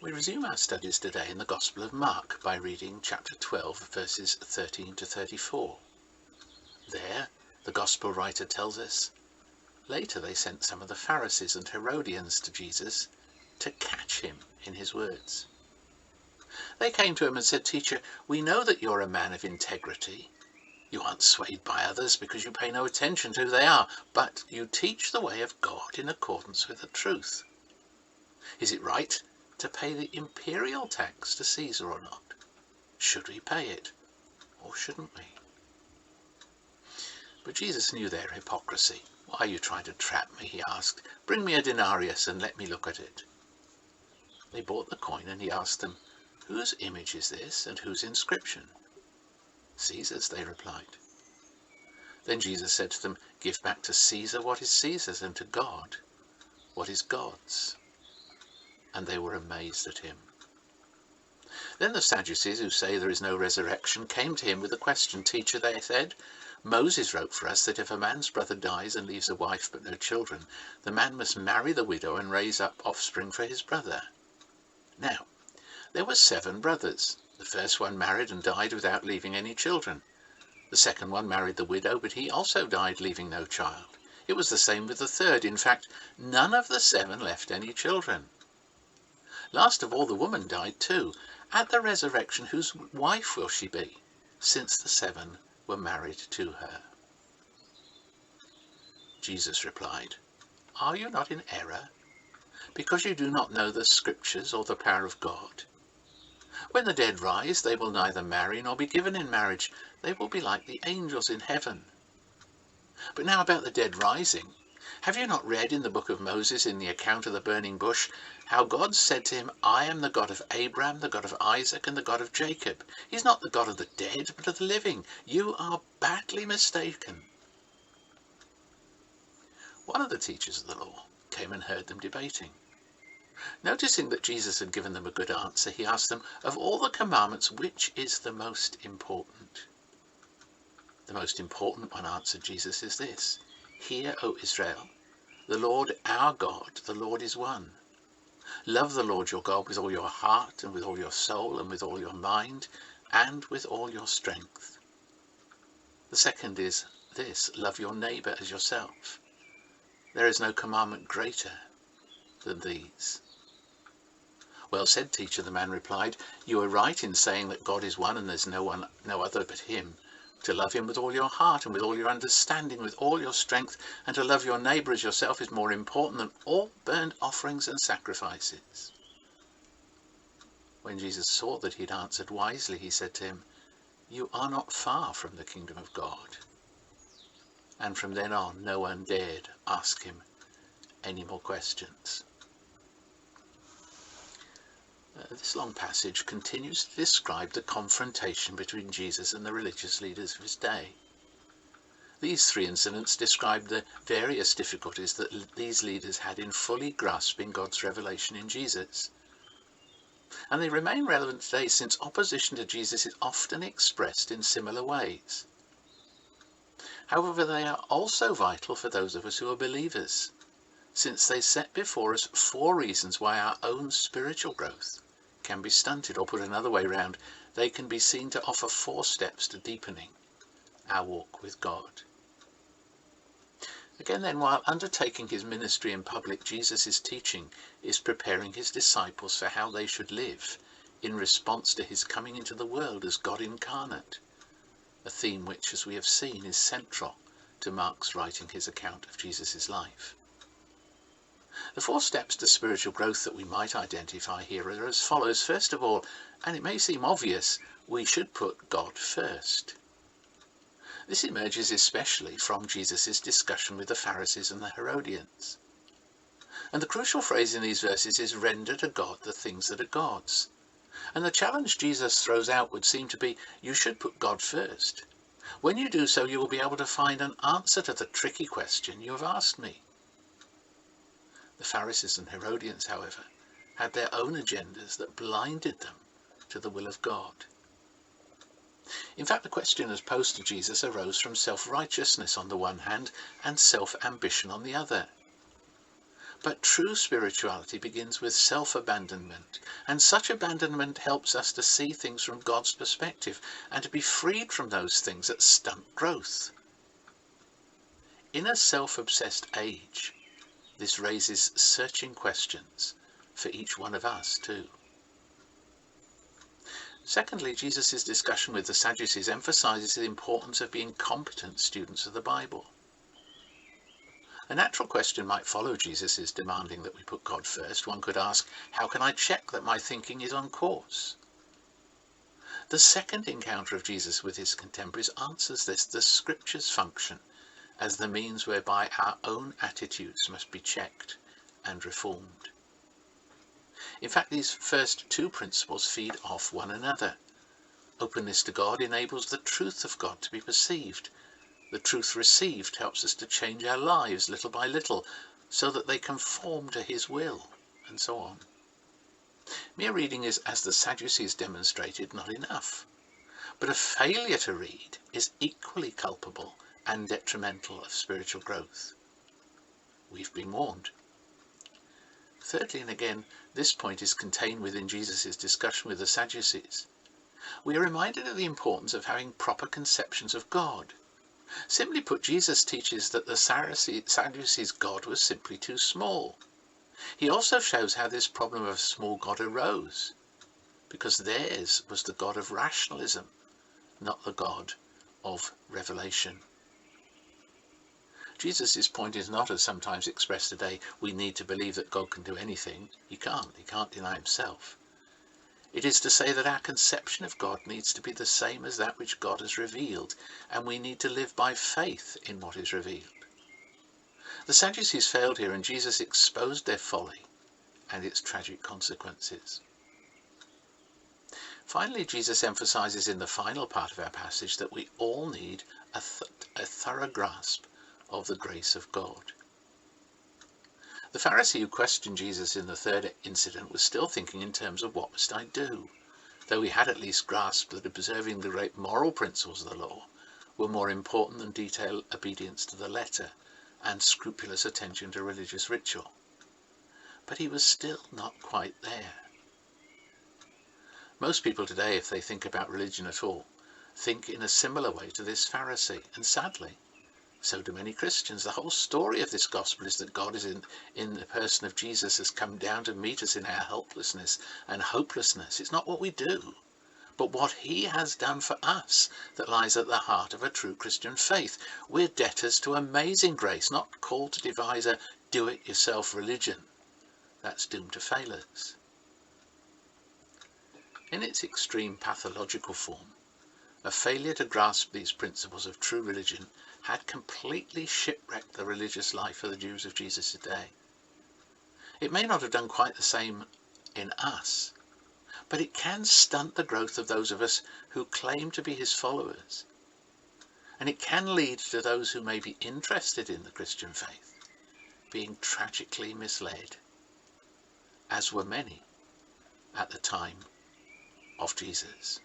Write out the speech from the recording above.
We resume our studies today in the Gospel of Mark by reading chapter 12, verses 13 to 34. There, the Gospel writer tells us, later they sent some of the Pharisees and Herodians to Jesus to catch him in his words. They came to him and said, "Teacher, we know that you're a man of integrity. You aren't swayed by others because you pay no attention to who they are, but you teach the way of God in accordance with the truth. Is it right to pay the imperial tax to Caesar or not? Should we pay it or shouldn't we?" But Jesus knew their hypocrisy. "Why are you trying to trap me?" he asked. "Bring me a denarius and let me look at it." They brought the coin and he asked them, "Whose image is this and whose inscription?" "Caesar's," they replied. Then Jesus said to them, "Give back to Caesar what is Caesar's and to God what is God's." And they were amazed at him. Then the Sadducees, who say there is no resurrection, came to him with a question. "Teacher," they said, "Moses wrote for us that if a man's brother dies and leaves a wife but no children, the man must marry the widow and raise up offspring for his brother. Now, there were 7 brothers. The first one married and died without leaving any children. The second one married the widow, but he also died, leaving no child. It was the same with the third. In fact, none of the 7 left any children. Last of all, the woman died too. At the resurrection, whose wife will she be, since the 7 were married to her?" Jesus replied, "Are you not in error, because you do not know the Scriptures or the power of God? When the dead rise, they will neither marry nor be given in marriage. They will be like the angels in heaven. But now about the dead rising. Have you not read in the book of Moses, in the account of the burning bush, how God said to him, 'I am the God of Abraham, the God of Isaac, and the God of Jacob'? He's not the God of the dead, but of the living. You are badly mistaken." One of the teachers of the law came and heard them debating. Noticing that Jesus had given them a good answer, he asked them, "Of all the commandments, which is the most important?" "The most important one," answered Jesus, "is this: Hear, O Israel, the Lord our God, the Lord is one. Love the Lord your God with all your heart and with all your soul and with all your mind and with all your strength. The second is this: love your neighbour as yourself. There is no commandment greater than these." "Well said, teacher," the man replied. "You are right in saying that God is one and there's no other but him. To love him with all your heart and with all your understanding, with all your strength, and to love your neighbour as yourself is more important than all burnt offerings and sacrifices." When Jesus saw that he had answered wisely, he said to him, "You are not far from the kingdom of God." And from then on, no one dared ask him any more questions. This long passage continues to describe the confrontation between Jesus and the religious leaders of his day. These 3 incidents describe the various difficulties that these leaders had in fully grasping God's revelation in Jesus. And they remain relevant today, since opposition to Jesus is often expressed in similar ways. However, they are also vital for those of us who are believers, since they set before us 4 reasons why our own spiritual growth can be stunted, or put another way round, they can be seen to offer 4 steps to deepening our walk with God. Again then, while undertaking his ministry in public, Jesus' teaching is preparing his disciples for how they should live in response to his coming into the world as God incarnate, a theme which, as we have seen, is central to Mark's writing his account of Jesus' life. The 4 steps to spiritual growth that we might identify here are as follows. First of all, and it may seem obvious, we should put God first. This emerges especially from Jesus' discussion with the Pharisees and the Herodians. And the crucial phrase in these verses is, "Render to God the things that are God's." And the challenge Jesus throws out would seem to be, you should put God first. When you do so, you will be able to find an answer to the tricky question you have asked me. The Pharisees and Herodians, however, had their own agendas that blinded them to the will of God. In fact, the question as posed to Jesus arose from self-righteousness on the one hand and self-ambition on the other. But true spirituality begins with self-abandonment, and such abandonment helps us to see things from God's perspective and to be freed from those things that stunt growth. In a self-obsessed age, this raises searching questions for each one of us too. Secondly, Jesus' discussion with the Sadducees emphasizes the importance of being competent students of the Bible. A natural question might follow Jesus' demanding that we put God first. One could ask, how can I check that my thinking is on course? The second encounter of Jesus with his contemporaries answers this. The scriptures function as the means whereby our own attitudes must be checked and reformed. In fact, these first two principles feed off one another. Openness to God enables the truth of God to be perceived. The truth received helps us to change our lives little by little so that they conform to his will, and so on. Mere reading is, as the Sadducees demonstrated, not enough. But a failure to read is equally culpable and detrimental of spiritual growth. We've been warned. Thirdly, and again, this point is contained within Jesus' discussion with the Sadducees. We are reminded of the importance of having proper conceptions of God. Simply put, Jesus teaches that the Sadducees' God was simply too small. He also shows how this problem of a small God arose, because theirs was the God of rationalism, not the God of revelation. Jesus' point is not, as sometimes expressed today, we need to believe that God can do anything. He can't deny himself. It is to say that our conception of God needs to be the same as that which God has revealed, and we need to live by faith in what is revealed. The Sadducees failed here, and Jesus exposed their folly and its tragic consequences. Finally, Jesus emphasizes in the final part of our passage that we all need a thorough grasp of the grace of God. The Pharisee who questioned Jesus in the third incident was still thinking in terms of what must I do, though he had at least grasped that observing the great moral principles of the law were more important than detailed obedience to the letter and scrupulous attention to religious ritual. But he was still not quite there. Most people today, if they think about religion at all, think in a similar way to this Pharisee, and sadly, so do many Christians. The whole story of this gospel is that God is in the person of Jesus has come down to meet us in our helplessness and hopelessness. It's not what we do, but what he has done for us that lies at the heart of a true Christian faith. We're debtors to amazing grace, not called to devise a do-it-yourself religion that's doomed to fail us. In its extreme pathological form, a failure to grasp these principles of true religion had completely shipwrecked the religious life of the Jews of Jesus' day. It may not have done quite the same in us, but it can stunt the growth of those of us who claim to be his followers. And it can lead to those who may be interested in the Christian faith being tragically misled, as were many at the time of Jesus.